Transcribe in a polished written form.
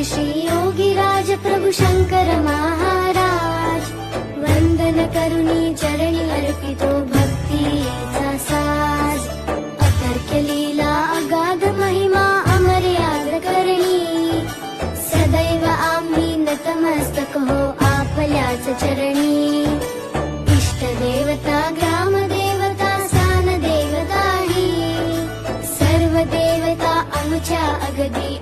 श्री योगीराज प्रभु शंकर महाराज, वंदन करुणी चरणी अर्पितो भक्तीचा साज। अतर्क्य लीला अगाध महिमा अमर्याद करणी, सदैव आम्ही नतमस्तक हो आपल्याच चरणी। इष्ट देवता ग्राम देवता स्थान देवता ही, सर्व देवता आमच्या अगदी